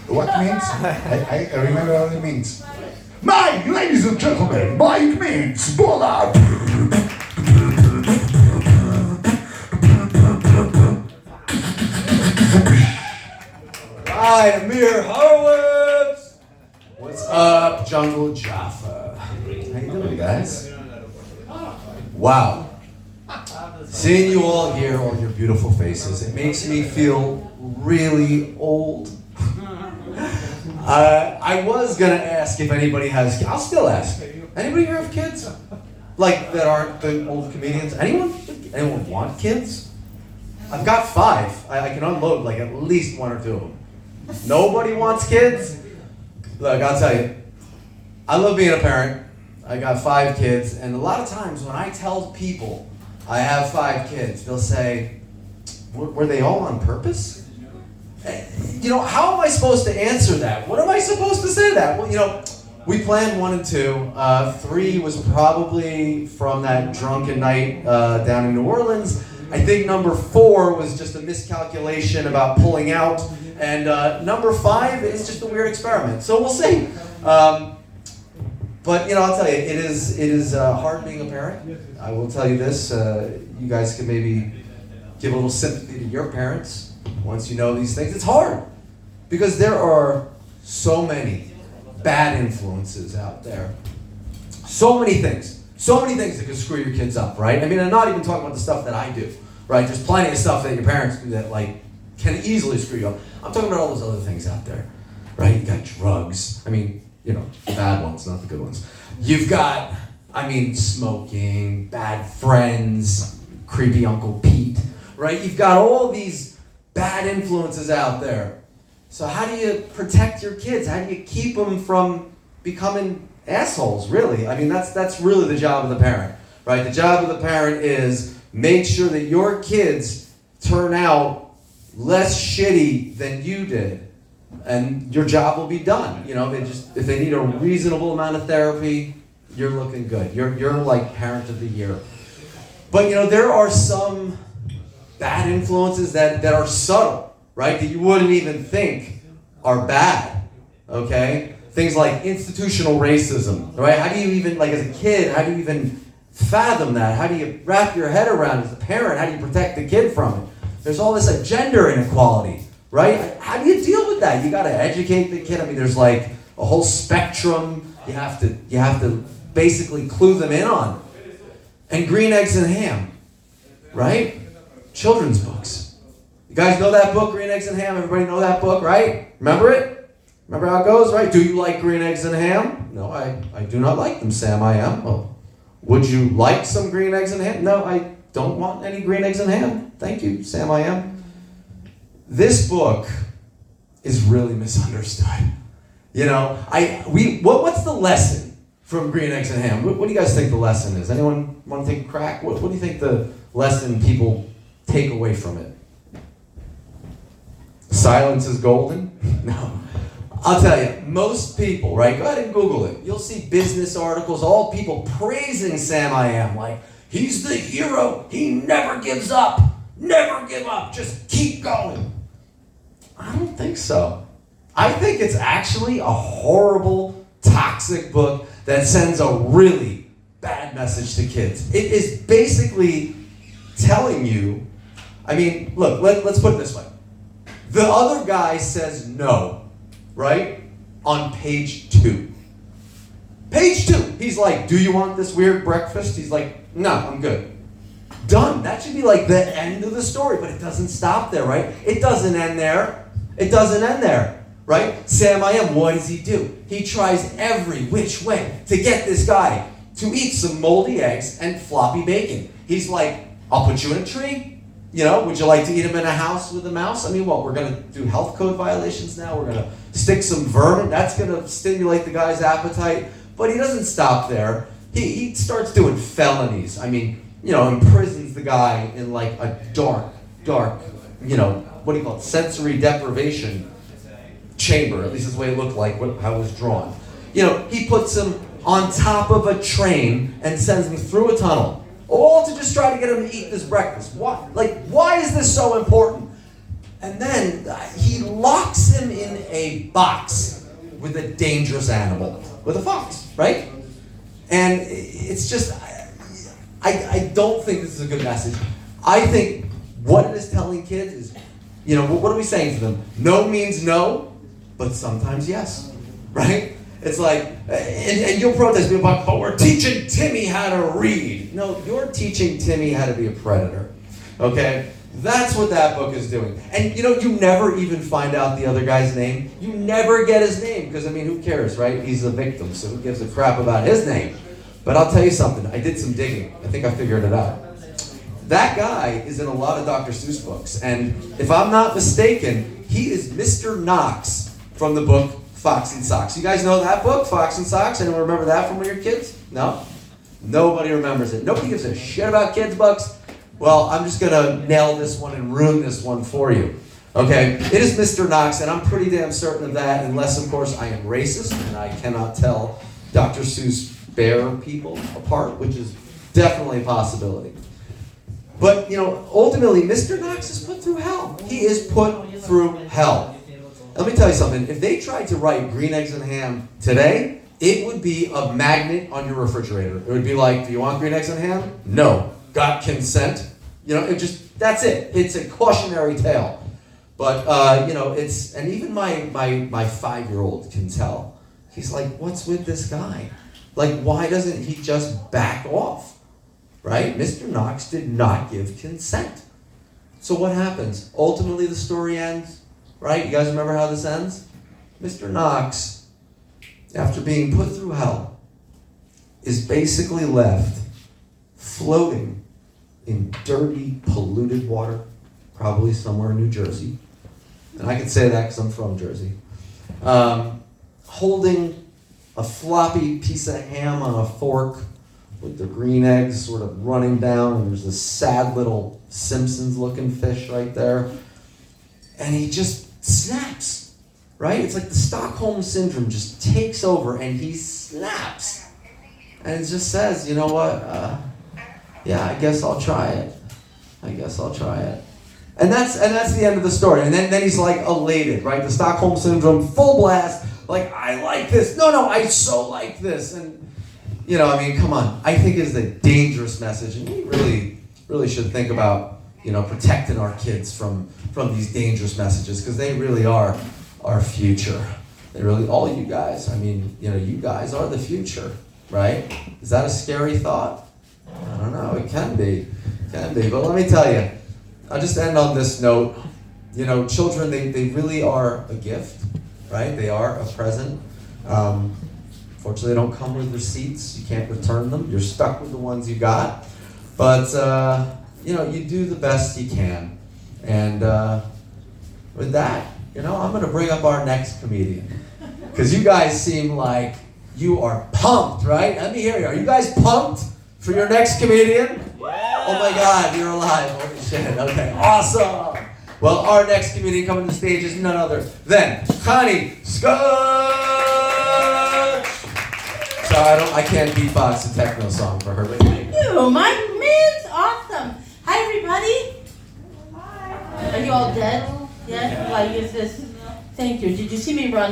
What means? I remember what it means. Mike, ladies and gentlemen, Mike means Bola. Hi, Amir Horowitz. What's up, Jungle Jaffa? How you doing, guys? Wow. Seeing you all here, all your beautiful faces, it makes me feel really old. I was gonna ask if anybody has, I'll still ask. Anybody here have kids? Like, that aren't the old comedians? Anyone want kids? I've got 5. I can unload like at least 1 or 2 of them. Nobody wants kids? Look, I'll tell you, I love being a parent. I got 5 kids, and a lot of times when I tell people I have 5 kids, they'll say, were they all on purpose? You know, how am I supposed to answer that? What am I supposed to say to that? Well, you know, we planned 1 and 2. 3 was probably from that drunken night down in New Orleans. I think number 4 was just a miscalculation about pulling out. And number 5 is just a weird experiment. So we'll see. But you know, I'll tell you, it is hard being a parent. I will tell you this. You guys can maybe give a little sympathy to your parents once you know these things. It's hard because there are so many bad influences out there. So many things that can screw your kids up, right? I mean, I'm not even talking about the stuff that I do, right? There's plenty of stuff that your parents do that like can easily screw you up. I'm talking about all those other things out there, right? You got drugs. I mean, you know, the bad ones, not the good ones. You've got, smoking, bad friends, creepy Uncle Pete, right? You've got all these bad influences out there. So how do you protect your kids? How do you keep them from becoming assholes, really? I mean, that's really the job of the parent, right? The job of the parent is make sure that your kids turn out less shitty than you did. And your job will be done. You know, if they need a reasonable amount of therapy, you're looking good. You're like parent of the year. But you know, there are some bad influences that are subtle, right? That you wouldn't even think are bad. Okay? Things like institutional racism, right? How do you even, like as a kid, how do you even fathom that? How do you wrap your head around it as a parent? How do you protect the kid from it? There's all this gender inequality. Right? How do you deal with that? You got to educate the kid. I mean, there's like a whole spectrum you have to basically clue them in on. And green eggs and ham, right? Children's books. You guys know that book, Green Eggs and Ham? Everybody know that book, right? Remember it? Remember how it goes, right? Do you like green eggs and ham? No, I do not like them, Sam. I am. Well, would you like some green eggs and ham? No, I don't want any green eggs and ham. Thank you, Sam. I am. This book is really misunderstood. You know, what's the lesson from Green Eggs and Ham? What do you guys think the lesson is? Anyone want to take a crack? What do you think the lesson people take away from it? Silence is golden? No. I'll tell you, most people, right? Go ahead and Google it. You'll see business articles, all people praising Sam I Am, like, he's the hero. He never gives up. Never give up. Just keep going. I don't think so. I think it's actually a horrible, toxic book that sends a really bad message to kids. It is basically telling you, I mean, look, let's put it this way. The other guy says no, right? On page 2. Page 2. He's like, do you want this weird breakfast? He's like, no, I'm good. Done. That should be like the end of the story, but it doesn't stop there, right? It doesn't end there. It doesn't end there, right? Sam I Am, what does he do? He tries every which way to get this guy to eat some moldy eggs and floppy bacon. He's like, I'll put you in a tree. You know, would you like to eat him in a house with a mouse? I mean, what, we're going to do health code violations now? We're going to stick some vermin? That's going to stimulate the guy's appetite. But he doesn't stop there. He starts doing felonies. I mean, you know, imprisons the guy in like a dark, you know, what do you call it, sensory deprivation chamber. At least that's the way it looked like, how it was drawn. You know, he puts him on top of a train and sends him through a tunnel, all to just try to get him to eat this breakfast. Why? Like, why is this so important? And then he locks him in a box with a dangerous animal, with a fox, right? And it's just, I don't think this is a good message. I think what it is telling kids is, what are we saying to them? No means no, but sometimes yes, right? It's like, and you'll protest me about, but we're teaching Timmy how to read. No, you're teaching Timmy how to be a predator, okay? That's what that book is doing. And you never even find out the other guy's name. You never get his name, because who cares, right? He's the victim, so who gives a crap about his name? But I'll tell you something, I did some digging. I think I figured it out. That guy is in a lot of Dr. Seuss books, and if I'm not mistaken, he is Mr. Knox from the book Fox and Socks. You guys know that book, Fox and Socks? Anyone remember that from when you were kids? No? Nobody remembers it. Nobody gives a shit about kids' books. Well, I'm just going to nail this one and ruin this one for you. Okay? It is Mr. Knox, and I'm pretty damn certain of that, unless, of course, I am racist, and I cannot tell Dr. Seuss bear people apart, which is definitely a possibility. But, ultimately, Mr. Knox is put through hell. He is put through hell. Let me tell you something. If they tried to write green eggs and ham today, it would be a magnet on your refrigerator. It would be like, do you want green eggs and ham? No. Got consent? That's it. It's a cautionary tale. But, it's, and even my 5-year-old can tell. He's like, what's with this guy? Like, why doesn't he just back off? Right? Mr. Knox did not give consent. So what happens? Ultimately, the story ends. Right? You guys remember how this ends? Mr. Knox, after being put through hell, is basically left floating in dirty, polluted water, probably somewhere in New Jersey. And I can say that because I'm from Jersey. Holding a floppy piece of ham on a fork with the green eggs sort of running down, and there's this sad little Simpsons-looking fish right there. And he just snaps, right? It's like the Stockholm Syndrome just takes over, and he snaps. And it just says, you know what? Yeah, I guess I'll try it. And that's the end of the story. And then he's like elated, right? The Stockholm Syndrome, full blast. Like, I like this. No, I so like this. And, come on. I think it's a dangerous message. And we really should think about, protecting our kids from these dangerous messages, because they really are our future. They really, all you guys, you guys are the future, right? Is that a scary thought? I don't know. It can be. But let me tell you, I'll just end on this note. Children, they really are a gift, right? They are a present. Fortunately, they don't come with receipts. You can't return them. You're stuck with the ones you got. But, you do the best you can. And with that, I'm going to bring up our next comedian. Because you guys seem like you are pumped, right? Let me hear you. Are you guys pumped for your next comedian? Yeah. Oh my God, you're alive. Holy shit. Okay, awesome. Well, our next comedian coming to the stage is none other than Connie Scotch. Sorry, I can't beatbox a techno song for her. But you, my man's awesome. Hi, everybody. Hi. Are you all dead? Yeah? Like, is this? Thank you. Did you see me run?